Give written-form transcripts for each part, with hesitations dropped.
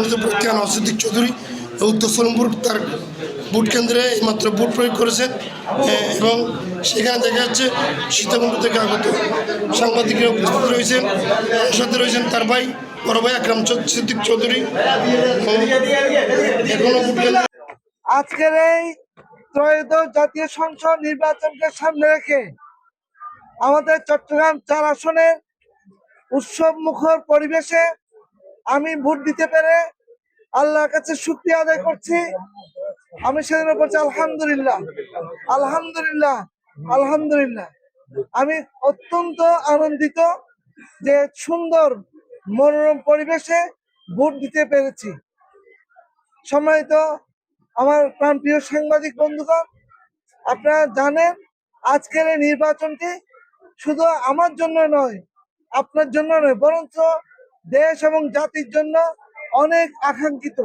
সংসদ প্রার্থী আনোয়ার সিদ্দিক চৌধুরী উত্তর সলমপুর তার ভোট কেন্দ্রে এইমাত্র ভোট প্রয়োগ করেছেন এবং সেখানে দেখা যাচ্ছে সীতাকুণ্ড থেকে আগত সাংবাদিকরা উপস্থিত রয়েছেন। সাথে রয়েছেন তার ভাই বড় ভাই আকরাম সিদ্দিক চৌধুরী। এখনো ভোট কেন্দ্রে আজকের এই ত্রয়োদশ জাতীয় সংসদ নির্বাচনকে সামনে রেখে আমাদের চট্টগ্রাম 4 আসনের উৎসব মুখর পরিবেশে আমি ভোট দিতে পেরে আল্লাহর কাছে শুকরিয়া আদায় করছি। আমি সেদিন বলছি আলহামদুলিল্লাহ, আলহামদুলিল্লাহ, আলহামদুলিল্লাহ। আমি অত্যন্ত আনন্দিত যে সুন্দর মনোরম পরিবেশে ভোট দিতে পেরেছি। সম্মানিত আমার প্রাণপ্রিয় সাংবাদিক বন্ধুগণ, আপনারা জানেন আজকের এই নির্বাচনটি শুধু আমার জন্য নয়, আপনার জন্য নয়, বরঞ্চ দেশ এবং জাতির জন্য অনেক আকাঙ্ক্ষিত।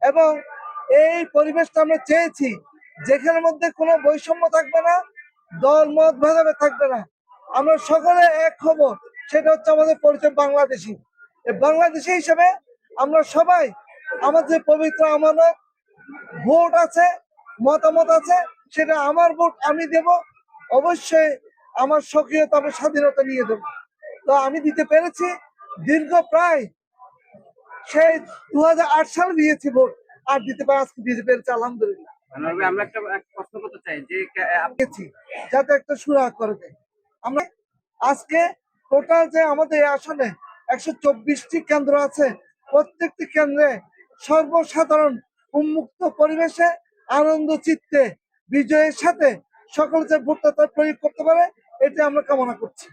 এবং এই পরিবেশটা আমরা চেয়েছি যেখানের মধ্যে কোনো বৈষম্য থাকবে না, দল মত ভেদাভেদ থাকবে না, আমরা সকলে এক হব। সেটা হচ্ছে আমাদের পরিচয় বাংলাদেশি। বাংলাদেশি হিসেবে আমরা সবাই আমাদের পবিত্র আমানত ভোট আছে, মতামত আছে, সেটা আমার ভোট আমি দেব, অবশ্যই আমার সক্রিয়তা আমি স্বাধীনতা নিয়ে দেব। তো আমি দিতে পেরেছি দীর্ঘ প্রায় সেই 2008 সালে দিয়েছি ভোট, আর দিতে পারে আজকে দিতে পেরেছি আলহামদুলিল্লাহ। আমরা একটা প্রশ্ন করতে চাই যে যাতে একটা সুরাহা করে দেয়। আমরা আজকে টোটাল যে আমাদের আসলে 124টি কেন্দ্র আছে, প্রত্যেকটি কেন্দ্রে সর্বসাধারণ উন্মুক্ত পরিবেশে আনন্দ চিত্তে বিজয়ের সাথে সকল যে ভোটটা প্রয়োগ করতে পারে, এটা আমরা কামনা করছি।